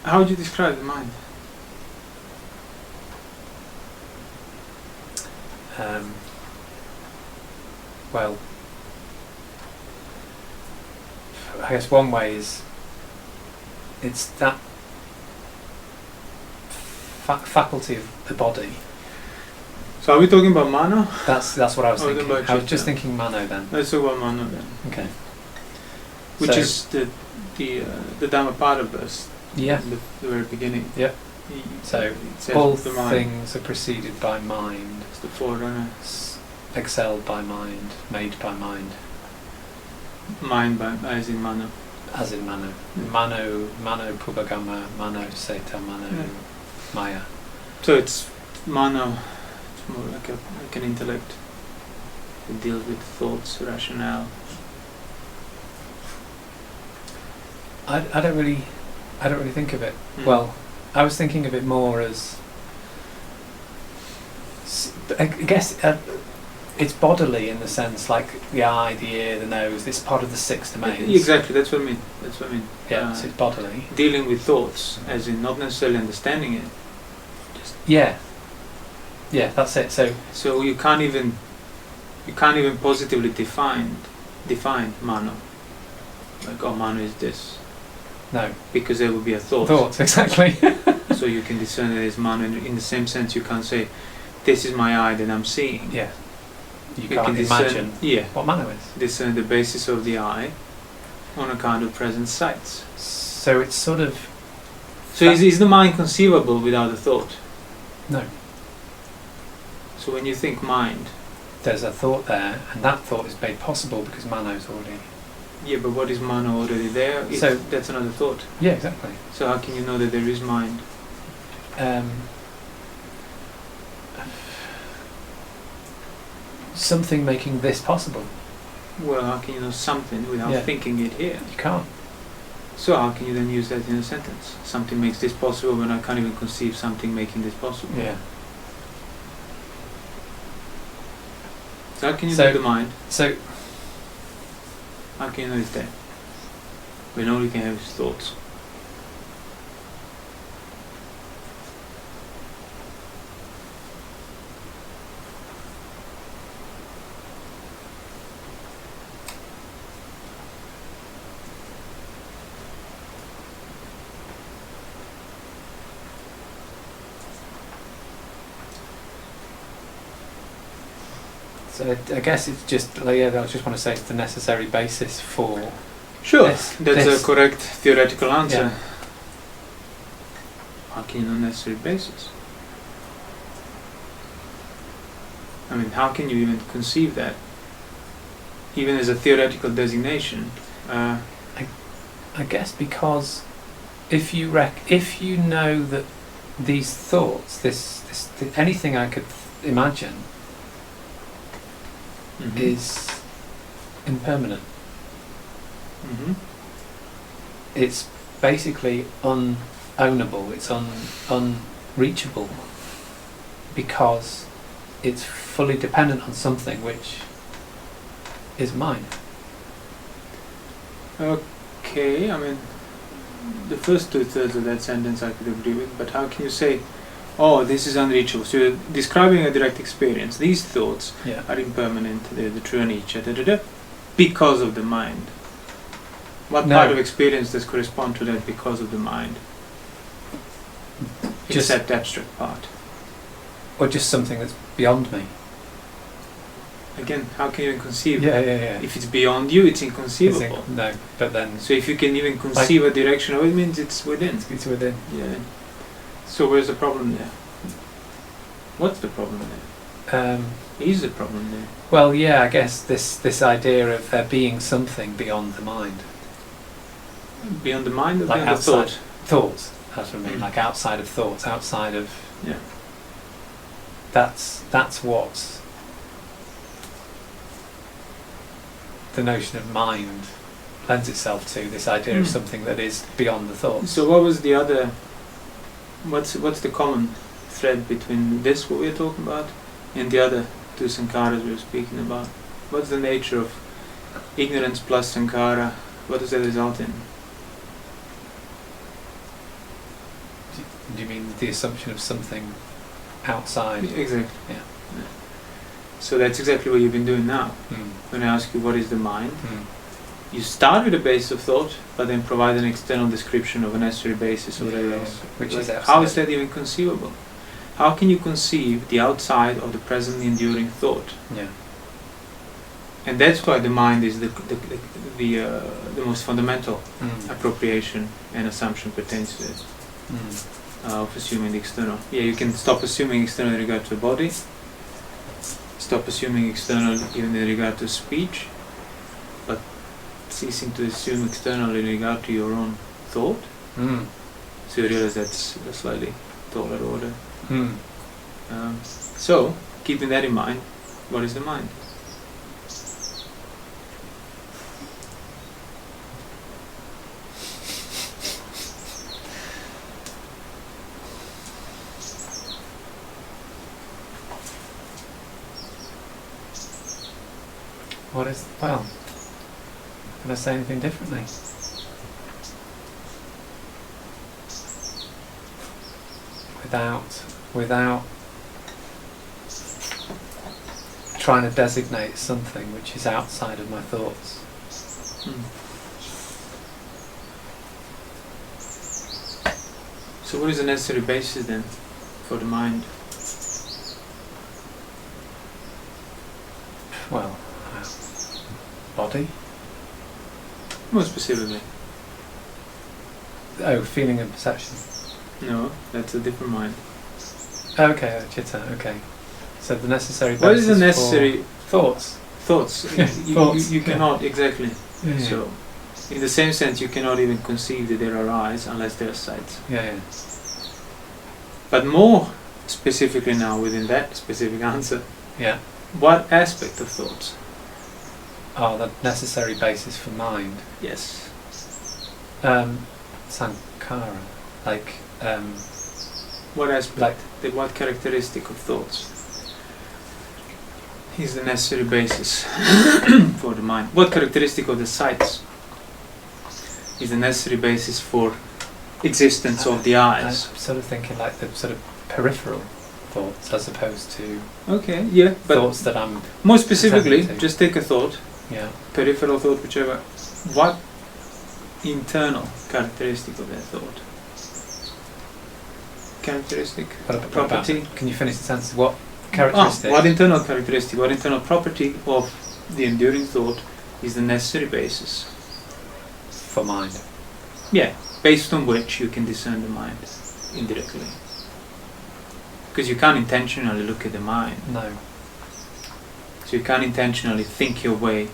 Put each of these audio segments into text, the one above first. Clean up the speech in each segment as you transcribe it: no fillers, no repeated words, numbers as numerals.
How would you describe the mind? Well, I guess one way is it's that faculty of the body. So are we talking about mano? That's what I was Oh, thinking. about I was chitta. just thinking mano then. Let's talk about mano then. Okay. Which So- is the Dhamma part of us. Yeah. The very beginning. Yeah. He So says all the mind. things are preceded by mind, It's the forerunner. excelled by mind, made by mind, Mind by as in mano. as in mano. Yeah. Mano pubagama, mano seta, mano Yeah. maya. So it's mano. It's more like an intellect. It deals with thoughts, rationale. I don't really think of it. Mm. Well, I was thinking of it more as I guess it's bodily in the sense like the eye, the ear, the nose. It's part of the six domains. Exactly. That's what I mean. Yeah, so it's bodily. Dealing with thoughts, as in not necessarily understanding it. Yeah, that's it. So you can't even positively define mano. Like, oh, mano is this, no because there would be a thought. thoughts exactly. So you can discern it as mano. In the same sense, you can't say, this is my eye that I'm seeing. Yeah, you You can't can discern, imagine yeah, what mano is. discern the basis of the eye on account of present sights. So it's sort of So is the mind conceivable without a thought? no. So when you think mind, There's a thought there, and that thought is made possible because mano's already. yeah, but what is mano already there? So- That's another thought. Yeah, exactly. So how can you know that there is mind? Something making this possible. Well, how can you know something without Yeah. thinking it here? You can't. So how can you then use that in a sentence? Something makes this possible when I can't even conceive something making this possible. Yeah. So how can you So- know the mind? So How can you know it's there? When all you can have is thoughts. So I guess it's just, I just want to say it's the necessary basis for. Sure, This- that's this- a correct theoretical answer. Yeah. How can you know necessary basis? I mean, how can you even conceive that? Even as a theoretical designation. I guess because if you know that these thoughts, anything I could imagine Mhm. is impermanent. Mhm. It's basically unownable. It's unreachable because it's fully dependent on something which is mine. Okay, I mean, the first 2/3 of that sentence I could agree with, but how can you say, oh, this is unreachable? So you're describing a direct experience. These thoughts Yeah. are impermanent, they're the true anicca, because of the mind. What No. part of experience does correspond to that because of the mind? Just- Except abstract part. Or just something that's beyond me. Again, how can you even conceive? Yeah. If it's beyond you, it's inconceivable. No, but then So if you can even conceive a direction of it, means it's within. it's within. Yeah. So where's the problem there? What's the problem there? Is the problem there? Well, yeah, I guess this idea of there being something beyond the mind, Beyond the mind or like beyond the outside thought? thoughts. That's what I mean. Mm. Like outside of thoughts, outside of Yeah. that's what the notion of mind lends itself to. This idea of Mm. something that is beyond the thoughts. So what was the other? What's the common thread between this what we're talking about and the other two sankharas we were speaking about? What's the nature of ignorance plus sankhara? What does that result in? Do you mean the assumption of something outside? Exactly. Yeah. So that's exactly what you've been doing now. When I ask you what is the mind, you start with a base of thought, but then provide an external description of a necessary basis or whatever else. Which is how is that even conceivable? How can you conceive the outside of the present enduring thought? Yeah. And that's why the mind is the most fundamental appropriation and assumption pertains to it. Of assuming the external. Yeah, you can stop assuming external in regard to the body, stop assuming external even in regard to speech, but ceasing to assume external in regard to your own thought. So you realize that's a slightly taller order. So, keeping that in mind, what is the mind? Well, can I say anything differently? Without trying to designate something which is outside of my thoughts. So what is the necessary basis then for the mind? Well, body. More specifically. Oh, feeling and perception. No, that's a different mind. Okay, chitta. Okay. So the necessary basis. What is the necessary for thoughts? Thoughts. You cannot exactly. Yeah. So, in the same sense, you cannot even conceive that there are eyes unless there are sights. Yeah. But more specifically now, within that specific answer, Yeah. what aspect of thoughts? Oh, the necessary basis for mind. Yes. Sankhara. Like. What aspect? What characteristic of thoughts is the necessary basis for the mind? What characteristic of the sights is the necessary basis for existence of the eyes? I'm sort of thinking like the sort of peripheral thoughts as opposed to Okay, yeah, but thoughts that I'm more specifically, attending to. just take a thought, Yeah. peripheral thought, whichever. What internal characteristic of that thought? Characteristic? Property? Can you finish the sentence? What characteristic? What internal characteristic, what internal property of the enduring thought is the necessary basis? For mind. Yeah, based on which you can discern the mind indirectly. Because you can't intentionally look at the mind. No. So you can't intentionally think your way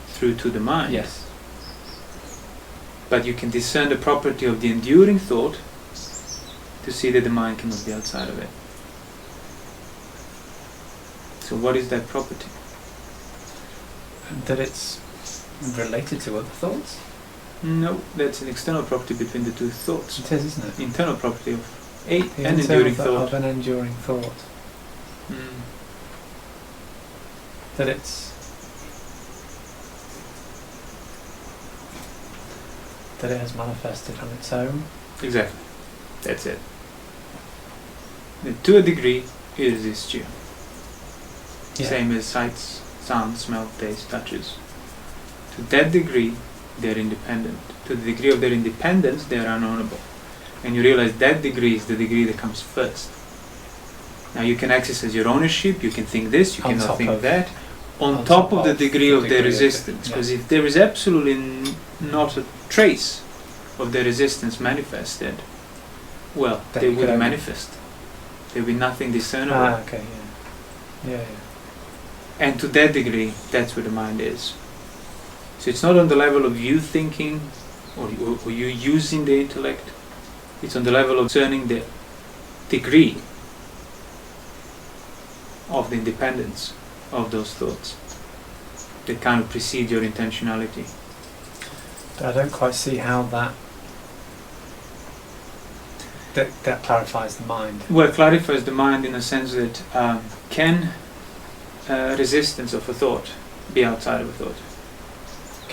through to the mind. Yes. But you can discern the property of the enduring thought to see that the mind cannot be outside of it. So what is that property? That it's related to other thoughts? No, that's an external property between the two thoughts. It is, isn't it? Internal property of The an enduring thought. Of an enduring thought. That it has manifested on its own. Exactly. That's it. That to a degree, it resists you. Yeah. Same as sights, sound, smell, taste, touches. To that degree, they're independent. To the degree of their independence, they are unknowable. And you realize that degree is the degree that comes first. Now you can exercise your ownership, you can think this, you cannot think that, on top of the degree of their resistance. Because if there is absolutely not a trace of their resistance manifested, well, Then they you would could manifest. There would be nothing discernible. Okay, yeah. And to that degree, that's where the mind is. So it's not on the level of you thinking or you using the intellect. It's on the level of discerning the degree of the independence of those thoughts that kind of precede your intentionality. But I don't quite see how that clarifies the mind. Well, it clarifies the mind in a sense that can resistance of a thought be outside of a thought?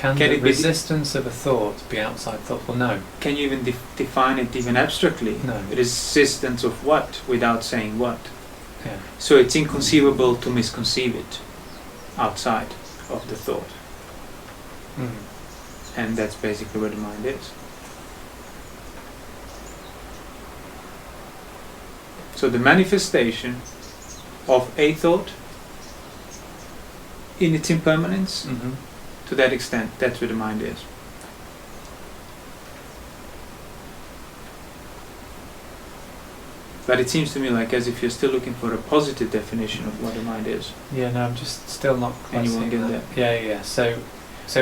Can Can the it be resistance of a thought be outside thought? Well, no. Can you even define it even abstractly? No. Resistance of what without saying what? Yeah. So it's inconceivable to misconceive it outside of the thought. Mm. And that's basically where the mind is. So the manifestation of a thought in its impermanence, Mm-hmm. to that extent, that's where the mind is. But it seems to me like as if you're still looking for a positive definition of what the mind is. Yeah, no, I'm just still not quite And you won't seeing get that. Yeah. So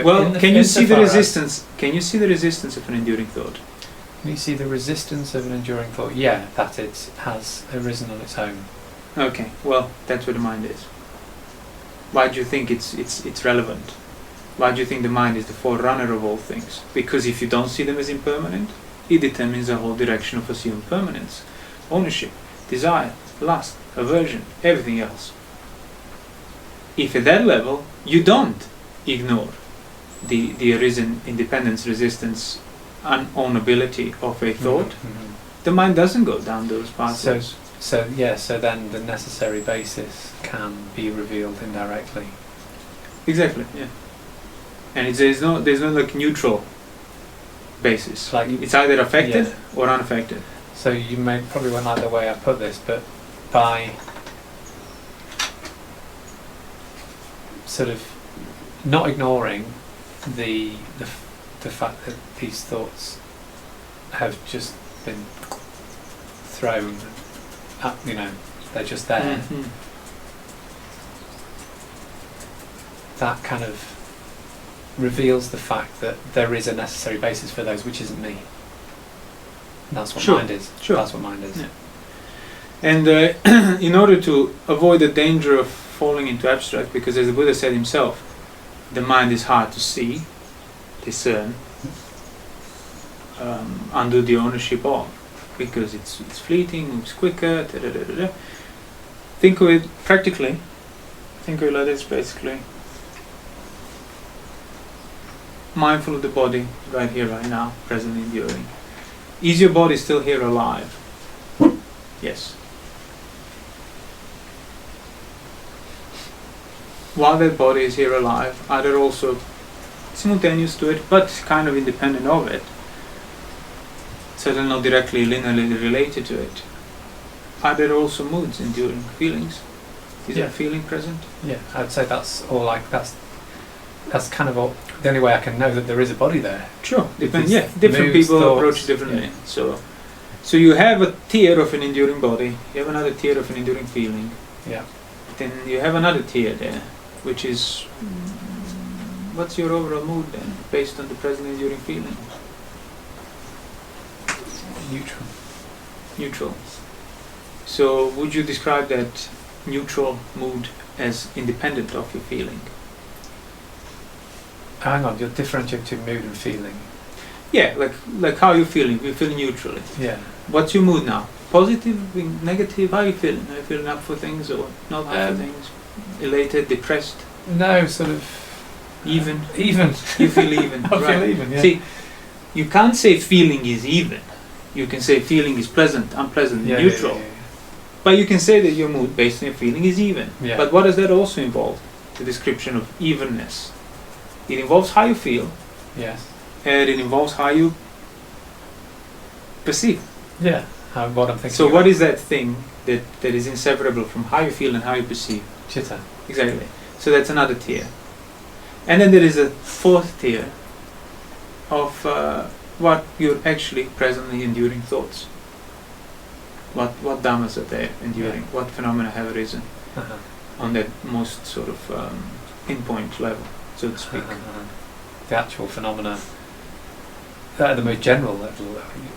Well, can you see the insofar as- resistance? Can you see the resistance of an enduring thought? Can you see the resistance of an enduring thought? Yeah, that it has arisen on its own. Okay, well, that's where the mind is. Why do you think it's relevant? Why do you think the mind is the forerunner of all things? Because if you don't see them as impermanent, it determines the whole direction of assumed permanence, ownership, desire, lust, aversion, everything else. If at that level you don't ignore the arisen independence, resistance, unownability of a thought, Mm-hmm. the mind doesn't go down those pathways. So then the necessary basis can be revealed indirectly. Exactly, yeah. And there's no like neutral basis. Like It's either affected yeah. or unaffected. So you probably won't like the way I put this, but by sort of not ignoring the fact that these thoughts have just been thrown up, they're just there. Mhm. That kind of reveals the fact that there is a necessary basis for those, which isn't me. And that's what Sure, mind is. sure. That's what mind is. Yeah. And in order to avoid the danger of falling into abstract, because as the Buddha said himself, the mind is hard to see, discern, undo the ownership of, because it's fleeting, moves quicker, da-da-da-da-da. Think of it practically. Think of it like this, basically. Mindful of the body, right here, right now, presently enduring. Is your body still here alive? Yes. While that body is here alive, are there also simultaneous to it, but kind of independent of it, certainly not directly linearly related to it, are there also moods, enduring feelings? Is Yeah. there feeling present? Yeah, I'd say that's all. That's kind of all, the only way I can know that there is a body there. Sure, depends. These Yeah, different moods, people thoughts, approach it differently. yeah. So you have a tier of an enduring body, you have another tier of an enduring feeling, Yeah. then you have another tier there, which is what's your overall mood then, based on the present enduring feeling? Neutral. Neutral. So would you describe that neutral mood as independent of your feeling? Hang on, you're differentiating between mood and feeling. Yeah, like how are you feeling? You're feeling neutrally. Yeah. What's your mood now? Positive, negative? How are you feeling? Are you feeling up for things or not up for things? Elated, depressed, No, sort of even? even. You feel even. I right. feel even. Yeah. See, you can't say feeling is even. You can say feeling is pleasant, unpleasant, Yeah, neutral. Yeah. But you can say that your mood based on your feeling is even. Yeah. But what does that also involve? The description of evenness. It involves how you feel, Yes. and it involves how you perceive. Yeah. What I'm thinking. So what is that thing that is inseparable from how you feel and how you perceive? Chitta. Exactly. So that's another tier. And then there is a fourth tier of what you're actually presently enduring thoughts. What dhammas are there enduring? Yeah. What phenomena have arisen Uh-huh. on that most sort of pinpoint level, so to speak. The actual phenomena. At the most general level.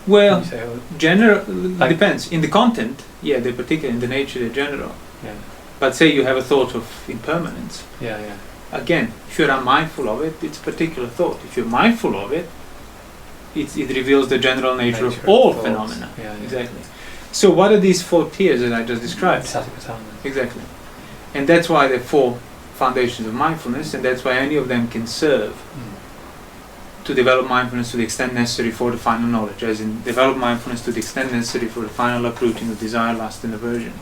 Well, you say, general Like- depends. In the content, yeah, they're particular. In the nature, they're general. yeah. But say you have a thought of impermanence. Yeah. Yeah. Again, if you're unmindful of it, it's a particular thought. If you're mindful of it, it reveals the general nature of all thoughts. phenomena. Yeah. Yeah. Exactly. So what are these four tiers that I just described? Satipatthana. Exactly. And that's why there are four foundations of mindfulness, and that's why any of them can serve to develop mindfulness to the extent necessary for the final knowledge, as in develop mindfulness to the extent necessary for the final uprooting of desire, lust and aversion.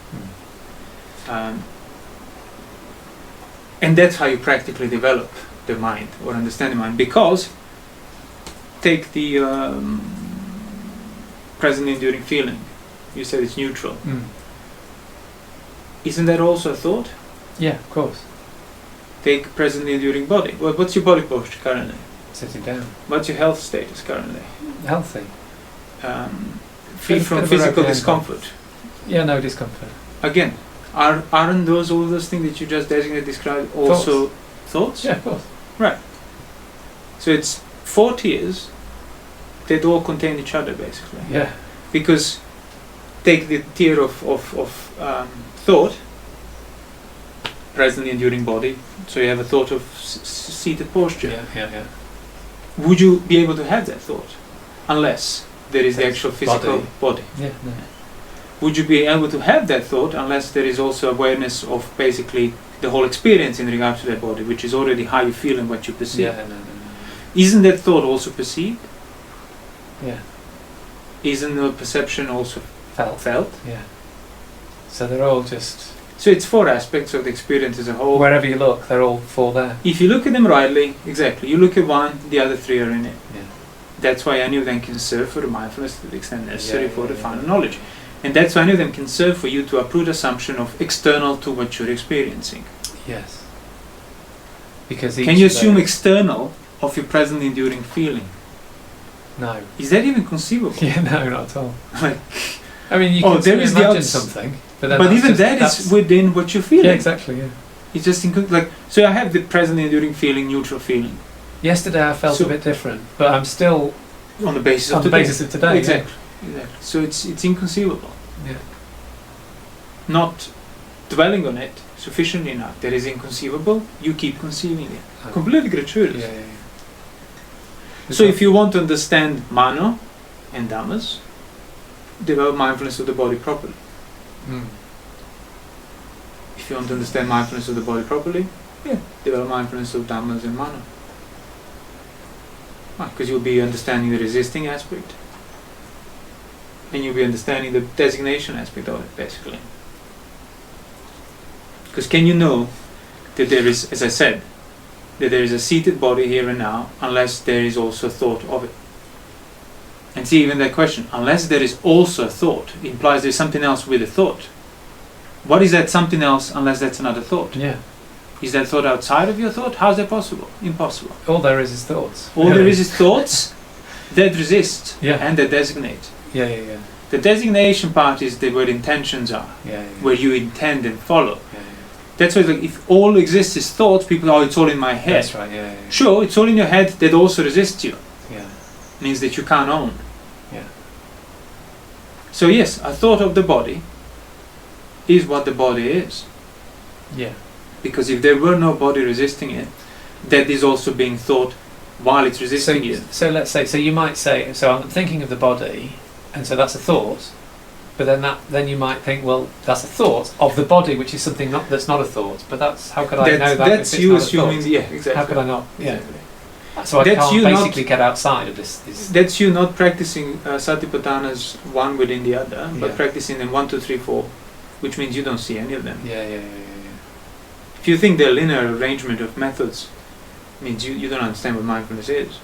And that's how you practically develop the mind or understand the mind, because take the present enduring feeling. You said it's neutral. Isn't that also a thought? Yeah, of course. Take present enduring body. Well, what's your body posture currently? Sitting down. What's your health status currently? Healthy. Free from physical discomfort. Yeah, no discomfort. Again, aren't those all those things that you just designated, described also thoughts? Yeah, of course. Right. So it's 4 tiers that all contain each other, basically. Yeah. Because take the tier of thought, present enduring body. So you have a thought of seated posture. Yeah. Would you be able to have that thought unless there is the actual physical body? Yeah. No. Would you be able to have that thought unless there is also awareness of basically the whole experience in regard to that body, which is already how you feel and what you perceive? Yeah. No. Isn't that thought also perceived? Yeah. Isn't the perception also felt? Yeah. So they're all just... So it's 4 aspects of the experience as a whole. Wherever you look, they're all 4 there. If you look at them rightly, exactly, you look at one, the other 3 are in it. Yeah. That's why any of them can serve for the mindfulness to the extent necessary for the final knowledge. And that's why any of them can serve for you to uproot assumption of external to what you're experiencing. Yes. Because can you assume external of your present enduring feeling? No. Is that even conceivable? Yeah, no, not at all. Like, I mean, you can there is imagine something, but even that is within what you're feeling. Yeah, exactly. Yeah. It's just so I have the present enduring feeling, neutral feeling. Yesterday I felt a bit different, but I'm still on the basis of today. Exactly. So it's inconceivable. Yeah. Not dwelling on it sufficiently enough. That is inconceivable. You keep conceiving it. Okay. Completely gratuitous. Yeah. So if you want to understand mano and dhammas, develop mindfulness of the body properly. If you want to understand mindfulness of the body properly, develop mindfulness of dhammas and mano. Because you'll be understanding the resisting aspect, and you'll be understanding the designation aspect of it, basically. Because can you know that there is, as I said, that there is a seated body here and now, unless there is also thought of it? And see, even that question, unless there is also thought, implies there's something else with the thought. What is that something else unless that's another thought? Yeah. Is that thought outside of your thought? How is that possible? Impossible. All there is thoughts. All there is thoughts that resist and that designate. Yeah. The designation part is where intentions are, where you intend and follow. That's why, if all exists is thoughts, people it's all in my head. That's right. Yeah. Sure, it's all in your head that also resists you. Yeah. Means that you can't own. Yeah. So yes, a thought of the body is what the body is. Yeah. Because if there were no body resisting it, that is also being thought while it's resisting you. So let's say, so you might say, so I'm thinking of the body, and so that's a thought, but then you might think, well, that's a thought of the body, which is something that's not a thought. But how could I know that? That's you assuming, exactly. How could I not? Exactly. Yeah. So I can't basically get outside of this. That's you not practicing Satipatthanas one within the other, but practicing them 1, 2, 3, 4, which means you don't see any of them. Yeah. If you think they're linear arrangement of methods, means you don't understand what mindfulness is.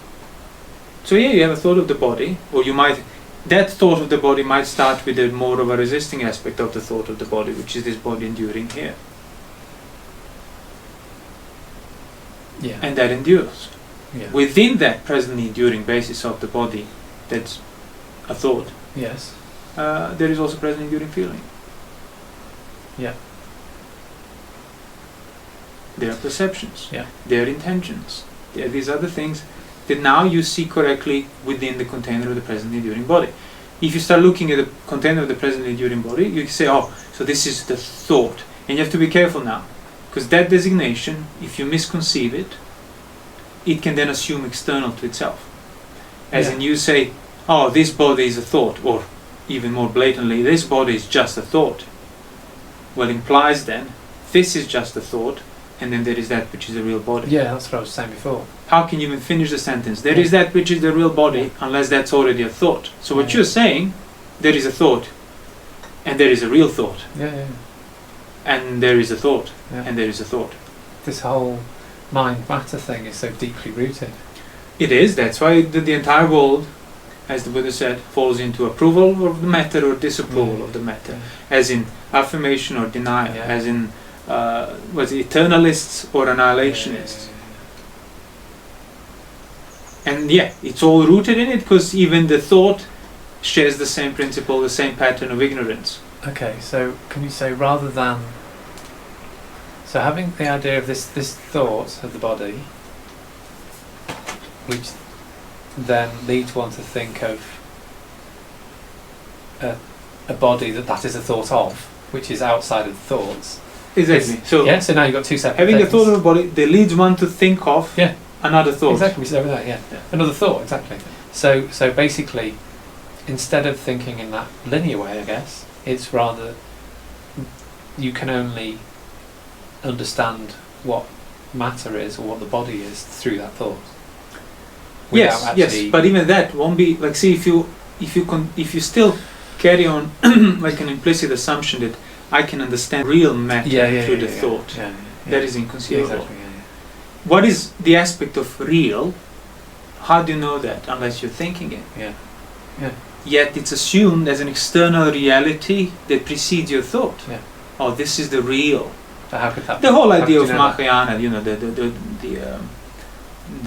So you have a thought of the body, or that thought of the body might start with a more of a resisting aspect of the thought of the body, which is this body enduring here. Yeah. And that endures. Yeah. Within that presently enduring basis of the body, that's a thought. Yes. There is also present enduring feeling. Yeah. There are perceptions. Yeah. There are intentions. There are these other things that now you see correctly within the container of the present enduring body. If you start looking at the container of the present enduring body, you can say, so this is the thought. And you have to be careful now, because that designation, if you misconceive it, it can then assume external to itself. As in you say, this body is a thought, or even more blatantly, this body is just a thought. Well, implies then, this is just a thought, and then there is that which is the real body. Yeah, that's what I was saying before. How can you even finish the sentence? There is that which is the real body, unless that's already a thought. So what you're saying, there is a thought, and there is a real thought, and there is a thought, and there is a thought. This whole mind-matter thing is so deeply rooted. It is. That's why the entire world, as the Buddha said, falls into approval of the matter or disapproval of the matter, as in affirmation or denial, as in eternalists or annihilationists. And it's all rooted in it, because even the thought shares the same principle, the same pattern of ignorance. Okay, so can you say, rather than... So having the idea of this thought of the body, which then leads one to think of a body that is a thought of, which is outside of the thoughts. Exactly. So now you've got two separate having things. the thought of a body, that leads one to think of another thought. Exactly, we said over that, another thought, exactly. So basically, instead of thinking in that linear way, I guess, it's rather, you can only understand what matter is, or what the body is, through that thought. Yes, but even that won't be like. See, if you still carry on like an implicit assumption that I can understand real matter through the thought, that is inconceivable. Exactly, What is the aspect of real? How do you know that unless you're thinking it? Yet it's assumed as an external reality that precedes your thought. Oh, this is the real. But how could that the whole idea of that? Mahayana,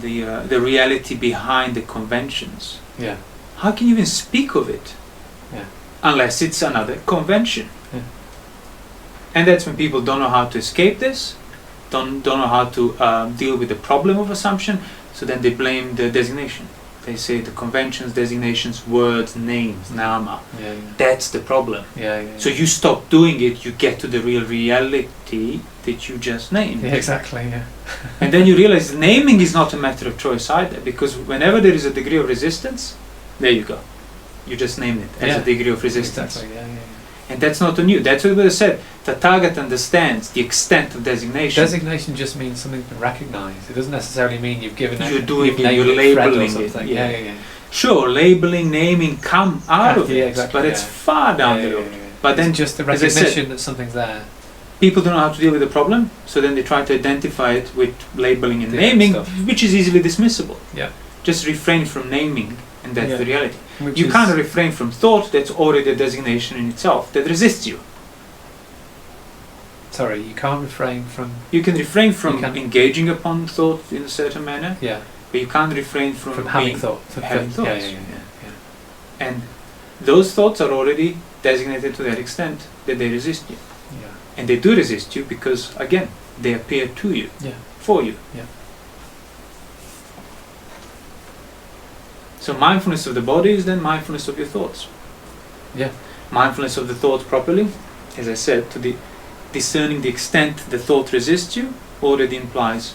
the reality behind the conventions. How can you even speak of it? Unless it's another convention. And that's when people don't know how to escape this, don't know how to deal with the problem of assumption, so then they blame the designation. They say the conventions, designations, words, names, nama. That's the problem. So you stop doing it, you get to the real reality that you just named. Exactly, And then you realize naming is not a matter of choice either, because whenever there is a degree of resistance, there you go. You just named it as a degree of resistance. Exactly, And that's not on you. That's what Buddha said. Tathagata understands the extent of designation. Designation just means something's been recognised. It doesn't necessarily mean you've given it. You're labeling it. Sure, labeling, naming come out of it, but it's far down the road. But then, just the recognition that something's there. People don't know how to deal with the problem, so then they try to identify it with labeling and naming, which is easily dismissible. Just refrain from naming, and that's the reality. You can't refrain from thought. That's already a designation in itself that resists you. Sorry, you can't refrain from... You can refrain from engaging upon thought in a certain manner, but you can't refrain from having thoughts. And those thoughts are already designated to that extent that they resist you. And they do resist you because, again, they appear to you, for you. So mindfulness of the body is then mindfulness of your thoughts. Mindfulness of the thoughts properly, as I said, to the discerning the extent the thought resists you already implies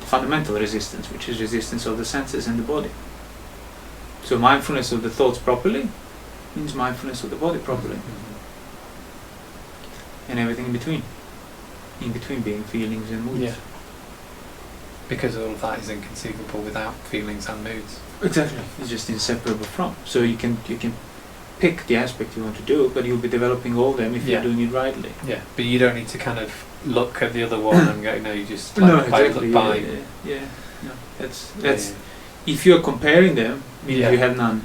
fundamental resistance, which is resistance of the senses and the body. So mindfulness of the thoughts properly means mindfulness of the body properly. And everything in between being feelings and moods. Because all of that is inconceivable without feelings and moods. Exactly, it's just inseparable from. So you can pick the aspect you want to do, but you'll be developing all them if you're doing it rightly. But you don't need to kind of look at the other one and go, no, you just like by. No, that's if you're comparing them, you have none.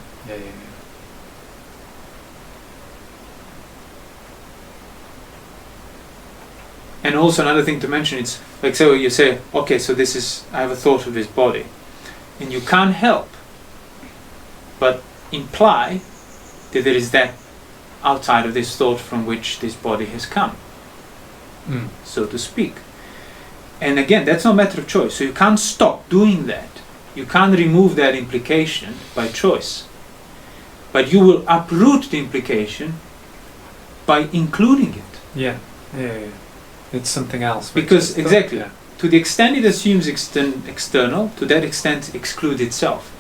And also another thing to mention, it's like, so you say, okay, so this is, I have a thought of this body, and you can't help but imply that there is that outside of this thought from which this body has come, so to speak. And again, that's not a matter of choice, so you can't stop doing that. You can't remove that implication by choice, but you will uproot the implication by including it. It's something else. Because exactly, to the extent it assumes external, to that extent excludes itself.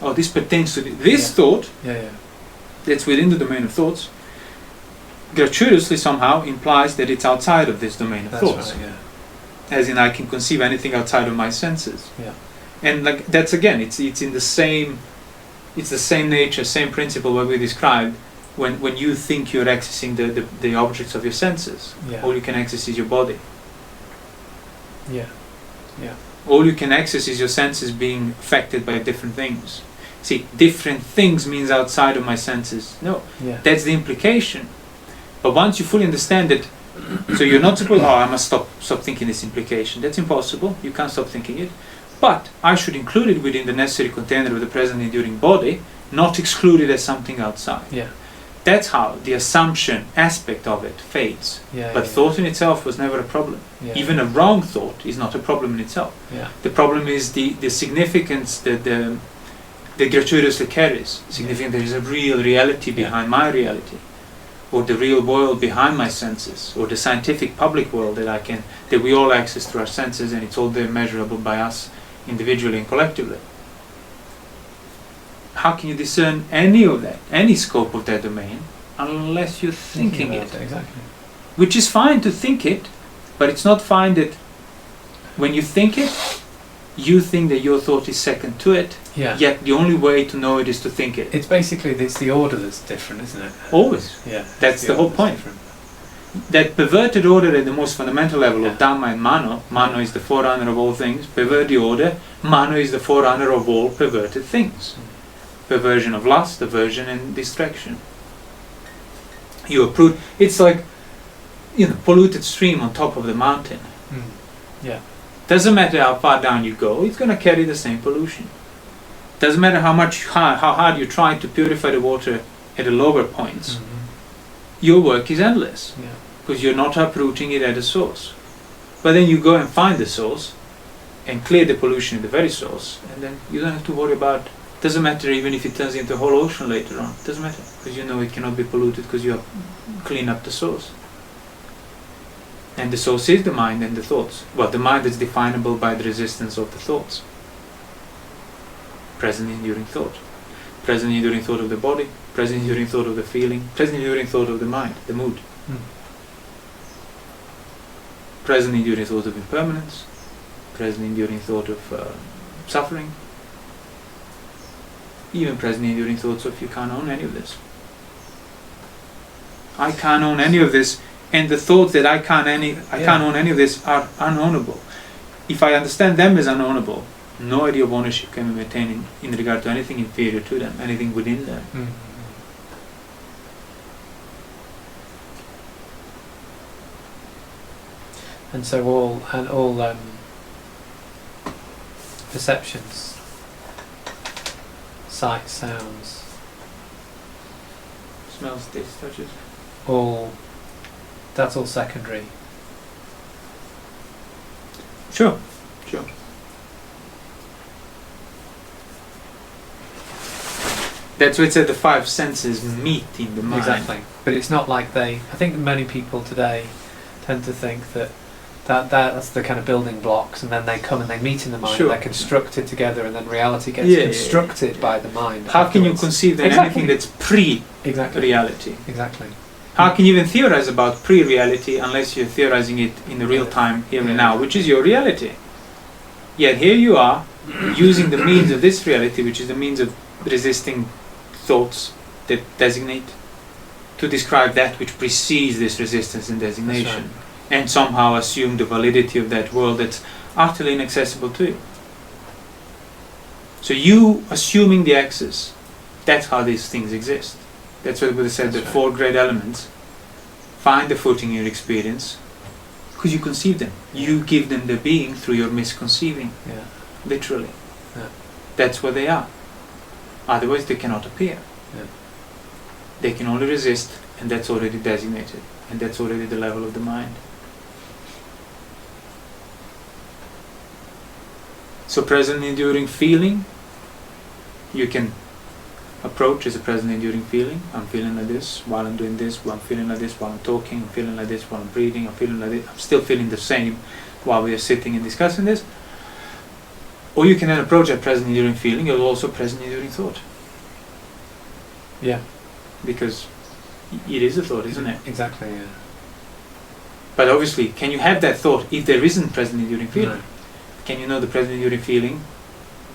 Oh, this pertains to this thought. That's within the domain of thoughts. Gratuitously somehow implies that it's outside of this domain of thoughts. as in I can conceive anything outside of my senses. Yeah. And like that's again, it's in the same, it's the same nature, same principle what we described. When you think you're accessing the objects of your senses, Yeah. all you can access is your body. Yeah. Yeah. All you can access is your senses being affected by different things. See, different things means outside of my senses. No, Yeah. that's the implication. But once you fully understand it, so you're not supposed, I must stop thinking this implication. That's impossible. You can't stop thinking it. But I should include it within the necessary container of the present enduring body, not exclude it as something outside. Yeah. That's how the assumption aspect of it fades. Yeah. But yeah. thought in itself was never a problem. Yeah. Even a wrong thought is not a problem in itself. Yeah. The problem is the significance that the gratuitously carries. Significant there is a real reality behind my reality, or the real world behind my senses, or the scientific public world that we all access through our senses, and it's all there measurable by us individually and collectively. How can you discern any of that, any scope of that domain, unless you're thinking it? Exactly. Which is fine to think it, but it's not fine that when you think it, you think that your thought is second to it, Yeah. yet the only way to know it is to think it. It's basically, it's the order that's different, isn't it? Always. Yeah. That's the whole point. That perverted order at the most fundamental level of Dhamma and mano, mano is the forerunner of all things, pervert the order, mano is the forerunner of all perverted things. Perversion of lust, aversion and distraction. You approve, it's like, polluted stream on top of the mountain. Yeah. Doesn't matter how far down you go, it's going to carry the same pollution. Doesn't matter how hard you try to purify the water at the lower points. Your work is endless, because you're not uprooting it at the source. But then you go and find the source and clear the pollution at the very source, and then you don't have to worry about. Doesn't matter even if it turns into a whole ocean later on. Doesn't matter, because you know it cannot be polluted because you have cleaned up the source. And the source is the mind and the thoughts. Well, the mind is definable by the resistance of the thoughts. Present enduring thought. Present enduring thought of the body. Present enduring thought of the feeling. Present enduring thought of the mind, the mood. Present enduring thought of impermanence. Present enduring thought of suffering. Even present enduring thoughts of you can't own any of this. I can't own any of this, and the thoughts that I can't own any of this are unownable. If I understand them as unownable, no idea of ownership can be maintained in regard to anything inferior to them, anything within them. And so all perceptions, sight, sounds, Smells, tastes, touches. That's all secondary. Sure. That's what it said, the five senses meet in the mind. Exactly. But it's not like I think many people today tend to think that's the kind of building blocks, and then they come and they meet in the mind, they're constructed together, and then reality gets constructed by the mind. How can you conceive then anything that's pre-reality? Exactly. How can you even theorize about pre-reality unless you're theorizing it in the real time, here and now, which is your reality? Yet here you are, using the means of this reality, which is the means of resisting thoughts that designate, to describe that which precedes this resistance and designation, and somehow assume the validity of that world that's utterly inaccessible to you. So you assuming the access, that's how these things exist. That's what Buddha said, the four great elements find the footing in your experience because you conceive them. You give them their being through your misconceiving. Literally. That's what they are. Otherwise they cannot appear. They can only resist, and that's already designated, and that's already the level of the mind. So present enduring feeling, you can approach as a present enduring feeling. I'm feeling like this while I'm doing this, while I'm feeling like this while I'm talking, I'm feeling like this while I'm breathing, I'm feeling like this, I'm still feeling the same while we are sitting and discussing this. Or you can then approach that present enduring feeling, you're also present enduring thought. Because it is a thought, isn't it? Exactly, But obviously, can you have that thought if there isn't present enduring feeling? No. Can you know the present enduring feeling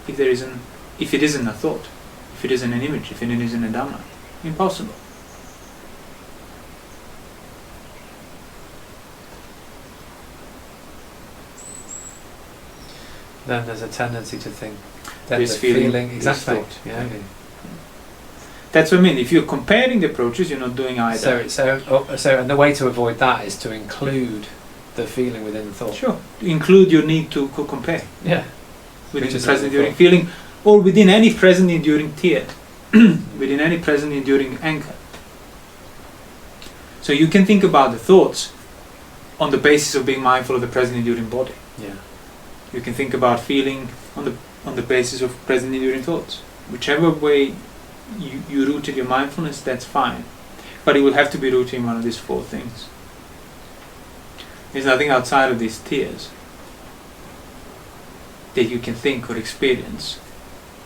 if it isn't a thought, if it isn't an image, if it isn't a Dhamma? Impossible. Then there's a tendency to think that This the feeling is exactly. thought. Yeah. That's what I mean. If you're comparing the approaches, you're not doing either. So, and the way to avoid that is to include the feeling within the thought. Sure. Include your need to compare Yeah. within Which the is present another enduring thought. feeling, or within any present enduring tear, within any present enduring anchor. So you can think about the thoughts on the basis of being mindful of the present enduring body. Yeah. You can think about feeling on the basis of present enduring thoughts. Whichever way you rooted your mindfulness, that's fine. But it will have to be rooted in one of these four things. There's nothing outside of these tears that you can think or experience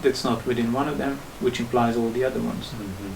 that's not within one of them, which implies all the other ones. Mm-hmm.